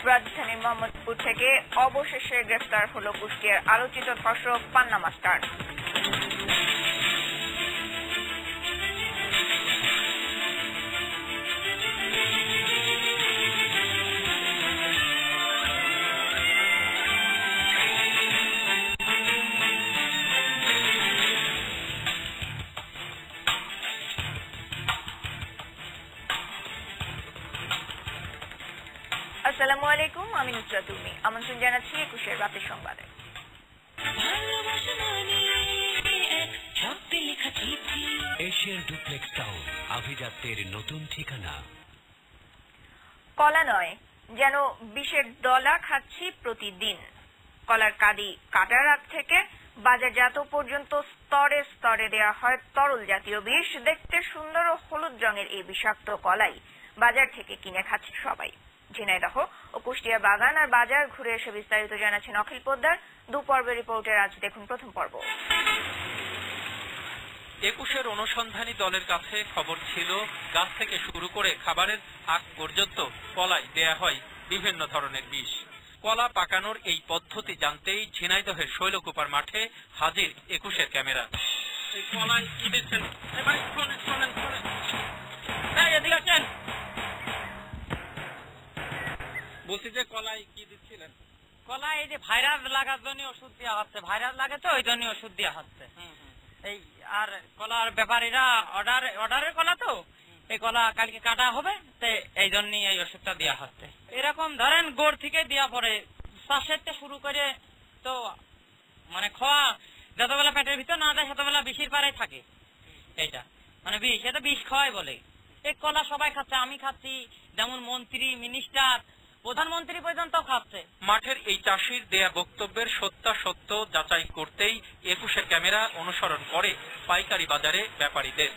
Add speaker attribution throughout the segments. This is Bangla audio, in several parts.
Speaker 1: রাজধানীর মোহাম্মদপুর থেকে অবশেষে গ্রেফতার হলো কুষ্টিয়ার আলোচিত ধর্ষক পান্না মাস্টার। আসসালামু আলাইকুম, আমি নুসরাত উর্মি। আমন্ত্রণ জানাচ্ছি ২১ রাতের সংবাদে।
Speaker 2: এশিয়ান ডুপ্লেক্স টাউন, আভিজাত্যের নতুন ঠিকানা।
Speaker 1: কলা নয়, যেন বিষের ডলা খাচ্ছি প্রতিদিন। কলার কাঁদি কাটার আগ থেকে বাজারজাত পর্যন্ত স্তরে স্তরে দেওয়া হয় তরল জাতীয় বিষ। দেখতে সুন্দর ও হলুদ রঙের এই বিষাক্ত কলাই বাজার থেকে কিনে খাচ্ছে সবাই। ঝিনাইদহ ও কুষ্টিয়া বাগান আর বাজার ঘুরে এসে বিস্তারিত জানাচ্ছেন অখিল পোদ্দার। দুপর্বের রিপোর্টের আজ দেখুন প্রথম পর্ব।
Speaker 3: ২১-এর অনুসন্ধানী দলের কাছে খবর ছিল, গাছ থেকে শুরু করে খাবারের আগ পর্যন্ত কলায় দেয়া হয় বিভিন্ন ধরনের বিষ। কলা পাকানোর এই পদ্ধতি জানতেই ঝিনাইদহের শৈলকুপার মাঠে হাজির ২১-এর ক্যামেরা। কলায় কি দিচ্ছেন? বলছি যে কলায় কি দিচ্ছিলেন?
Speaker 4: কলায় এই যে ভাইরাস লাগার জন্য ওষুধ দেওয়া হচ্ছে। ভাইরাস লাগে তো ওই জন্য ওষুধ দেওয়া হচ্ছে। এই আর কলার ব্যাপারীরা অর্ডারের কলা তো, এই কলা কালকে কাটা হবে, তো এই জন্যই এই ওষুধটা দেওয়া হচ্ছে। এরকম ধরেন গোড় থেকে দেওয়া পরে শ্বাসের শুরু করে তো মানে খাওয়া যতবেলা পেটের ভিতর না যায় ততবেলা বিষের পারে থাকে। এইটা মানে বিষ, এটা বিষ খাওয়াই বলে। এই কলা সবাই খাচ্ছে, আমি খাচ্ছি, যেমন মন্ত্রী, মিনিস্টার, প্রধানমন্ত্রী পর্যন্ত খাচ্ছে।
Speaker 3: মাঠের এই চাষির দেয়া বক্তব্যের সত্যাসত্য যাচাই করতেই ২১-এর ক্যামেরা অনুসরণ করে পাইকারি বাজারে ব্যাপারীদের।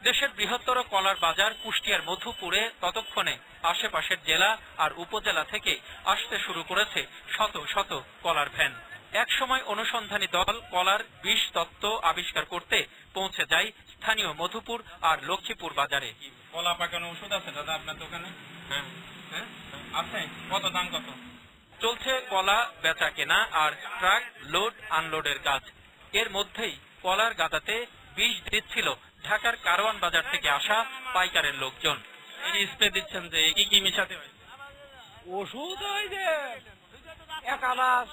Speaker 3: দেশের বৃহত্তর কলার বাজার কুষ্টিয়ার মধুপুরে ততক্ষণে আশেপাশের জেলা আর উপজেলা থেকে আসতে শুরু করেছে শত শত কলার ভ্যান। একসময় অনুসন্ধানী দল কলার বিষ তত্ত্ব আবিষ্কার করতে পৌঁছে যায় স্থানীয় মধুপুর আর লক্ষ্মীপুর বাজারে। কলা পাকানো ওষুধ আছে দাদা আপনার দোকানে? হ্যাঁ আছে। কত দাম কত? চলছে কলা বেচা কেনা আর ট্রাক লোড আনলোডের কাজ। এর মধ্যেই কলার গাদাতে বিষ দিচ্ছিল ঢাকার কারওয়ান বাজার থেকে আসা পাইকারের লোকজন। এই স্প্রে দিচ্ছেন যে কি কি মিশাতে হয়?
Speaker 4: ওষুধ ওই যে একালাস,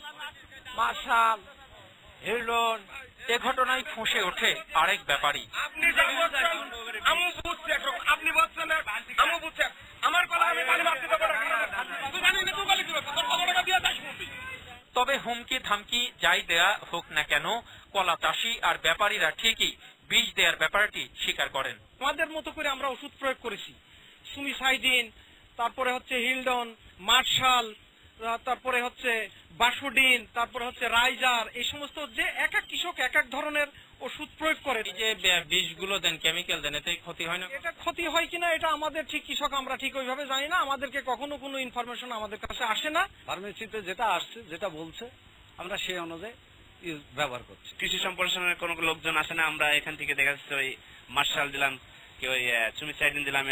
Speaker 4: মার্শাল, হিলডন।
Speaker 3: এ ঘটনায় ফুঁসে ওঠে আরেক ব্যাপারী। তবে হুমকি ধামকি যাই দেয়া হোক না কেন, কলা চাষি আর ব্যাপারীরা ঠিকই বিষ দেওয়ার ব্যাপারটি স্বীকার করেন।
Speaker 5: আমাদের মতো করে আমরা ওষুধ প্রয়োগ করেছি, সুমিসাইডিন, তারপরে হচ্ছে হিলডন, মার্শাল, তারপরে হচ্ছে বাসুডিন, তারপরে হচ্ছে রাইজার, এই সমস্ত যে এক এক কৃষক এক এক ধরনের ওষুধ প্রয়োগ করে।
Speaker 3: এই যে বিষগুলো দেন, কেমিক্যাল দেন, এতে ক্ষতি হয় না?
Speaker 5: এটা ক্ষতি হয় কিনা এটা আমাদের ঠিক কৃষক আমরা ঠিক ওইভাবে জানি না। আমাদেরকে কখনো কোনো ইনফরমেশন আমাদের কাছে আসে না।
Speaker 6: ফার্মেসিতে যেটা আসছে, যেটা বলছে, আমরা সেই অনুযায়ী ব্যবহার করছি।
Speaker 7: কৃষি সম্প্রসারণের কোনো লোকজন আসে না। আমরা এখান থেকে দেখা যাচ্ছে ওই মার্শাল দিলাম, কেউ ওই সুমিসাইডিন দিলাম।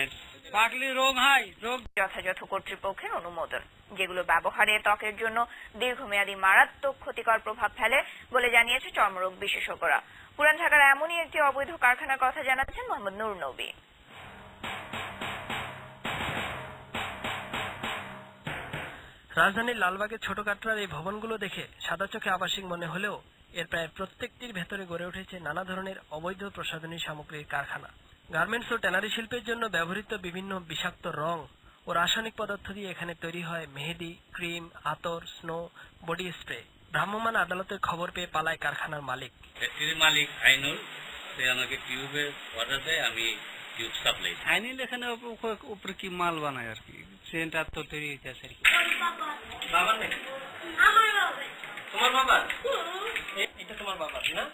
Speaker 5: পাকলি রোগ হয়, রোগ
Speaker 1: যথাযথ কর্তৃপক্ষের অনুমোদন, যেগুলো ব্যবহারে ত্বকের জন্য দীর্ঘমেয়াদী মারাত্মক ক্ষতিকর প্রভাব ফেলে বলে জানিয়েছে চর্মরোগ বিশেষজ্ঞরা। পুরান ঢাকার এমনই একটি অবৈধ কারখানার কথা জানাচ্ছেন মোহাম্মদ নূর নবী।
Speaker 8: রাজধানীর লালবাগের ছোট কাটরার এই ভবনগুলো দেখে সাদা চোখে আবাসিক মনে হলেও এর প্রায় প্রত্যেকটির ভেতরে গড়ে উঠেছে নানা ধরনের অবৈধ প্রসাধনী সামগ্রীর কারখানা। গার্মেন্টস ও ট্যানারি শিল্পের জন্য ব্যবহৃত বিভিন্ন বিষাক্ত রং ও রাসায়নিক পদার্থ দিয়ে এখানে তৈরি হয় মেহেদি, ক্রিম, আতর, স্নো, বডি স্প্রে। ভ্রাম্যমাণ আদালতের খবর পেয়ে পালায় কারখানার মালিক।
Speaker 9: ফ্যাক্টরির মালিক আইনুল, সে আমাকে টিউবের অর্ডার দেয়, আমি টিউব সাপ্লাই।
Speaker 6: আইনুল এখানে উপরে কি মাল বানায় আর কি, সেটা তো তৈরি হইতে আছে আর কি।
Speaker 8: বাবার নাকি? আমার বাবা। তোমার বাবা? এটা তোমার বাবা না?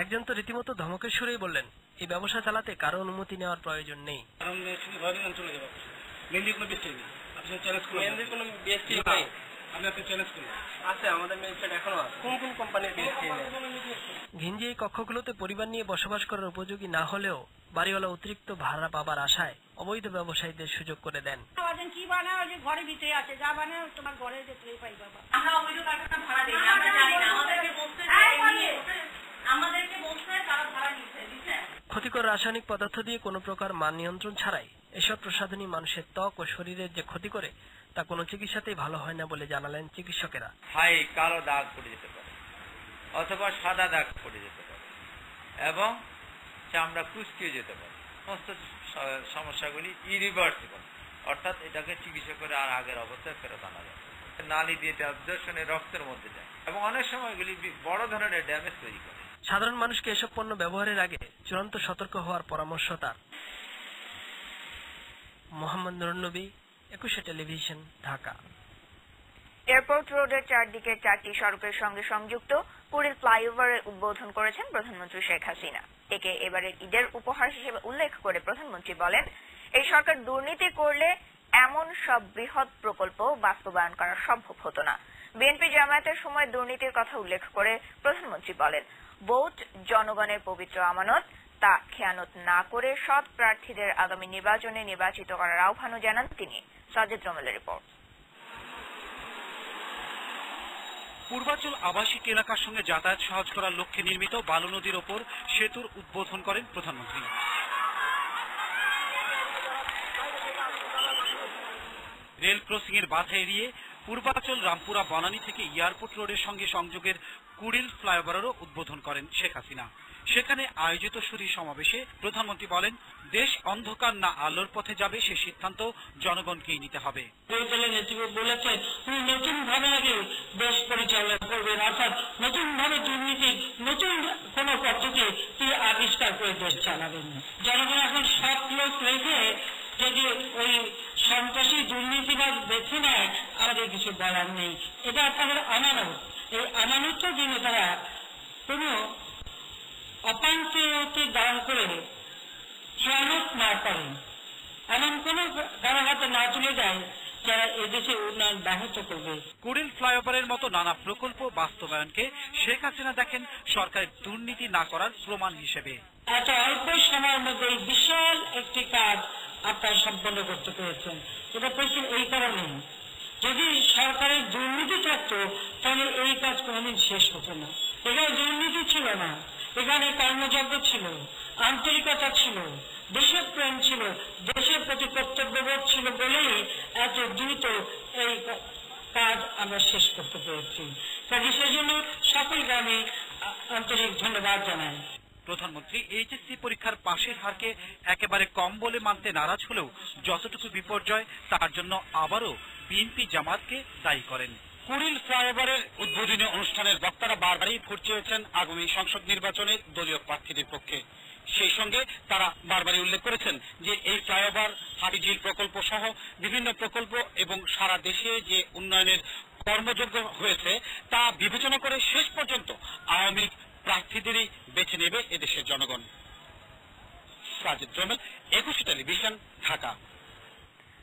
Speaker 8: একজন তো রীতিমতো ধমকের সুরেই বললেন, এই ব্যবসা চালাতে কারো অনুমতি নেওয়ার প্রয়োজন নেই। ঘিঞ্জি এই কক্ষগুলোতে পরিবার নিয়ে বসবাস করার উপযোগী না হলেও বাড়িওয়ালা অতিরিক্ত ভাড়া পাবার আশায় অবৈধ ব্যবসায়ীদের সুযোগ করে দেন।
Speaker 10: কি বানাও যে ঘরের ভিতরে আছে, যা বানাও তোমার ঘরে যেতেই পাই বাবা।
Speaker 11: আমরা অবৈধ কারখানা ভাড়া দিই না, আমরা জানি না, আমাদেরকে বলছে তারা ভাড়া দিচ্ছে।
Speaker 8: ক্ষতিকর রাসায়নিক পদার্থ দিয়ে কোনো প্রকার মান নিয়ন্ত্রণ ছাড়াই এসব প্রসাধনী মানুষের ত্বক ও শরীরের যে ক্ষতি করে তা কোনো চিকিৎসাতেই ভালো হয় না বলে জানালেন চিকিৎসকেরা।
Speaker 12: হাই কালো দাগ পড়ে যেতে পারে অথবা সাদা দাগ পড়ে যেতে পারে এবং চামড়া কুঁচকে যেতে পারে। সমস্ত সমস্যাগুলি ইরিভার্সিবল, অর্থাৎ এটাকে চিকিৎসা করে আর আগের অবস্থায় ফেরত আনা যায়। নালী দিয়ে ট্রান্সডাকশনে রক্তের মধ্যে যায় এবং অনেক সময় এগুলি বড় ধরনের ড্যামেজ তৈরি করে।
Speaker 8: সাধারণ মানুষকে এসব পণ্য ব্যবহারের আগে চূড়ান্ত সতর্ক হওয়ার পরামর্শ তার। মোহাম্মদ নুরুন নবী, 21 টেলিভিশন, ঢাকা।
Speaker 1: এয়ারপোর্ট রোডের চারদিকে 4টি সড়কের সঙ্গে সংযুক্ত কুড়িল ফ্লাইওভারের উদ্বোধন করেছেন প্রধানমন্ত্রী শেখ হাসিনা। একে এবারের ঈদের উপহার হিসেবে উল্লেখ করে প্রধানমন্ত্রী বলেন, এই সরকার দুর্নীতি করলে এমন সব বৃহৎ প্রকল্প বাস্তবায়ন করা সম্ভব হতো না। বিএনপি জামায়াতের সময় দুর্নীতির কথা উল্লেখ করে প্রধানমন্ত্রী বলেন, ভোট জনগণের পবিত্র আমানত, তা খেয়ানত না করে সৎ প্রার্থীদের আগামী নির্বাচনে নির্বাচিত করার আহ্বানও জানান তিনি। সাজিদ রমেলের রিপোর্ট।
Speaker 13: পূর্বাঞ্চল আবাসিক এলাকার সঙ্গে যাতায়াত সহজ করার লক্ষ্যে নির্মিত বালু নদীর ওপর সেতুর উদ্বোধন করেন প্রধানমন্ত্রী। রেল ক্রসিং এর বাধা এড়িয়ে পূর্বাঞ্চল রামপুরা বনানী থেকে এয়ারপোর্ট রোডের সঙ্গে সংযোগের কুড়িল ফ্লাইওভারেরও উদ্বোধন করেন শেখ হাসিনা। সেখানে আয়োজিত সুধী সমাবেশে প্রধানমন্ত্রী বলেন, দেশ অন্ধকার না আলোর পথে যাবে সে সিদ্ধান্ত জনগণকেই নিতে হবে।
Speaker 10: বলেছেন নতুন ভাবে আগে দেশ পরিচালনা করবেন, অর্থাৎ নতুন ভাবে দুর্নীতি নতুন কোন পদ্ধতি আবিষ্কার করে দেশ চালাবেন। জনগণ এখন সৎ লোক রেখে যদি ওই সন্ত্রাসী দুর্নীতিবাদ বেছে নেয়, আমাদের কিছু বলার নেই। এটা তাদের আমানত। এই আমানতটা জন্য তারা কোন অপান্তরকে দান করে খেয়ানত না করেন, এমন কোন কারো হাতে না তুলে দেয় যারা এদেশে উন্নয়ন ব্যাহত করবে।
Speaker 13: কুড়িল ফ্লাইওভারের মতো নানা প্রকল্প বাস্তবায়নকে শেখ হাসিনা দেখেন সরকারের দুর্নীতি না করার প্রমাণ হিসেবে।
Speaker 10: এত অল্প সময়ের মধ্যে বিশাল একটি কাজ আপনারা সম্পন্ন করতে পেরেছেন। এটা পেয়েছেন এই কারণে, যদি সরকারের দুর্নীতি থাকতো তাহলে এই কাজ কোনদিন শেষ হতো না। এখানে দুর্নীতি ছিল না, এখানে কর্মযজ্ঞ ছিল, আন্তরিকতা ছিল, দেশের প্রেম ছিল, দেশের প্রতি কর্তব্যবোধ ছিল বলেই এত দ্রুত এই কাজ আমরা শেষ করতে পেরেছি। কাজে সেজন্য সকলকে আমি আন্তরিক ধন্যবাদ জানাই।
Speaker 13: প্রধানমন্ত্রী এইচএসসি পরীক্ষার পাশের হারকে একেবারে কম বলে মানতে নারাজ হলেও যতটুকু বিপর্যয় তার জন্য আবারও বিএনপি জামাতকে দায়ী করেন। কুড়িল ফ্লাইওভারের উদ্বোধনী অনুষ্ঠানের বক্তারা বারবারই ভোট চেয়েছেন আগামী সংসদ নির্বাচনে দলীয় প্রার্থীদের পক্ষে। সেই সঙ্গে তারা বারবারই উল্লেখ করেছেন যে এই ফ্লাইওভার, হাতিঝিল প্রকল্প সহ বিভিন্ন প্রকল্প এবং সারা দেশে যে উন্নয়নের কর্মযোগ্য হয়েছে তা বিবেচনা করে শেষ পর্যন্ত আওয়ামী প্রার্থীদেরই বেছে নেবে এদেশের জনগণ। Sajid Rommel, 21 television, Dhaka.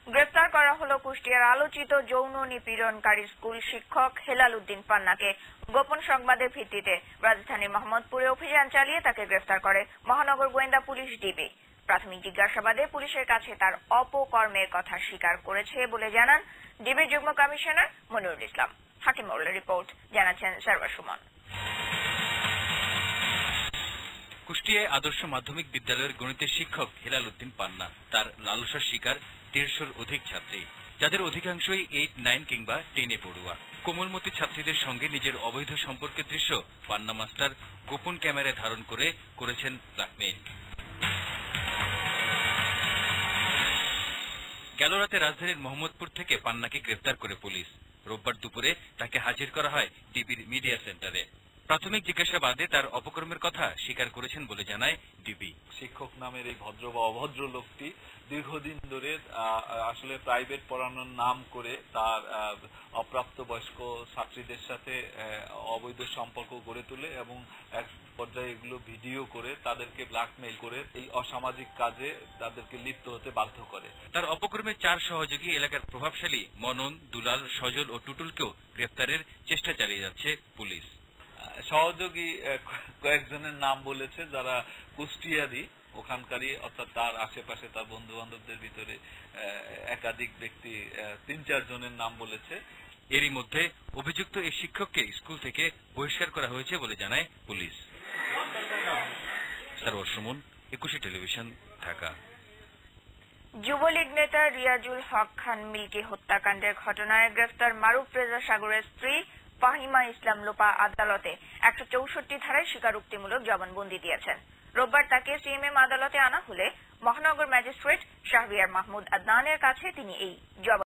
Speaker 1: গ্রেফতার করা হলো কুষ্টিয়ার আলোচিত যৌন নিপীড়নকারী স্কুল শিক্ষক হেলাল উদ্দিন পান্নাকে। গোপন সংবাদের ভিত্তিতে রাজধানীর মোহাম্মদপুরে অভিযান চালিয়ে তাকে গ্রেফতার করে মহানগর গোয়েন্দা পুলিশ ডিবি। প্রাথমিক জিজ্ঞাসাবাদে পুলিশের কাছে তার অপকর্মের কথা স্বীকার করেছে বলে জানান ডিবির যুগ্ম কমিশনার মনিরুল ইসলাম। হাকিম মৌলার রিপোর্ট, জানাচ্ছেন সারওয়ার সুমন।
Speaker 14: কুষ্টিয়ায় আদর্শ মাধ্যমিক বিদ্যালয়ের গণিতের শিক্ষক হেলাল উদ্দিন পান্না তার লালসার শিকার 150-র অধিক ছাত্রী, যাদের অধিকাংশই 8, 9 কিংবা 10-এ পড়ুয়া। কোমলমতি ছাত্রীদের সঙ্গে নিজের অবৈধ সম্পর্কের দৃশ্য পান্না মাস্টার গোপন ক্যামেরায় ধারণ করে করেছেন ব্ল্যাকমেইল। গেল রাতে রাজধানীর মোহাম্মদপুর থেকে পান্নাকে গ্রেফতার করে পুলিশ। রোববার দুপুরে তাকে হাজির করা হয় ডিবির মিডিয়া সেন্টারে। প্রাথমিক জিজ্ঞাসাবাদে তার অপকর্মের কথা স্বীকার করেছেন বলে জানায় ডিবি।
Speaker 15: শিক্ষক নামের এই ভদ্র বা অভদ্র লোকটি দীর্ঘদিন ধরে আসলে প্রাইভেট পড়ানোর নাম করে তার অপ্রাপ্ত বয়স্ক ছাত্রীদের সাথে অবৈধ সম্পর্ক গড়ে তোলে এবং এক পর্যায়ে এগুলো ভিডিও করে তাদেরকে ব্ল্যাকমেইল করে এই অসামাজিক কাজে তাদেরকে লিপ্ত হতে বাধ্য করে।
Speaker 14: তার অপকর্মের 4 সহযোগী এলাকার প্রভাবশালী মনন, দুলাল, সজল ও টুটুলকেও গ্রেফতারের চেষ্টা চালিয়ে যাচ্ছে পুলিশ।
Speaker 15: সহযোগী কয়েকজনের নাম বলেছে যারা কুষ্টিয়ারই ওখানকারই, অর্থাৎ তার আশেপাশে তার বন্ধু বান্ধবদের ভিতরে একাধিক ব্যক্তি 3-4 জনের নাম বলেছে।
Speaker 14: এরই মধ্যে অভিযুক্ত এই শিক্ষককে স্কুল থেকে বহিষ্কার করা হয়েছে বলে জানায় পুলিশ। সারওয়ার সুমন, 21 টেলিভিশন, ঢাকা।
Speaker 1: যুবলীগ নেতা রিয়াজুল হক খান মিল্কি হত্যাকাণ্ডের ঘটনায় গ্রেফতার মারুফ রেজা সাগরের স্ত্রী ফাহিমা ইসলাম লোপা আদালতে 164 ধারায় স্বীকারোক্তিমূলক জবানবন্দি দিয়েছেন। রোববার তাকে সিএমএম আদালতে আনা হলে মহানগর ম্যাজিস্ট্রেট শাহরিয়ার মাহমুদ আদনানের কাছে তিনি এই জবানবন্দি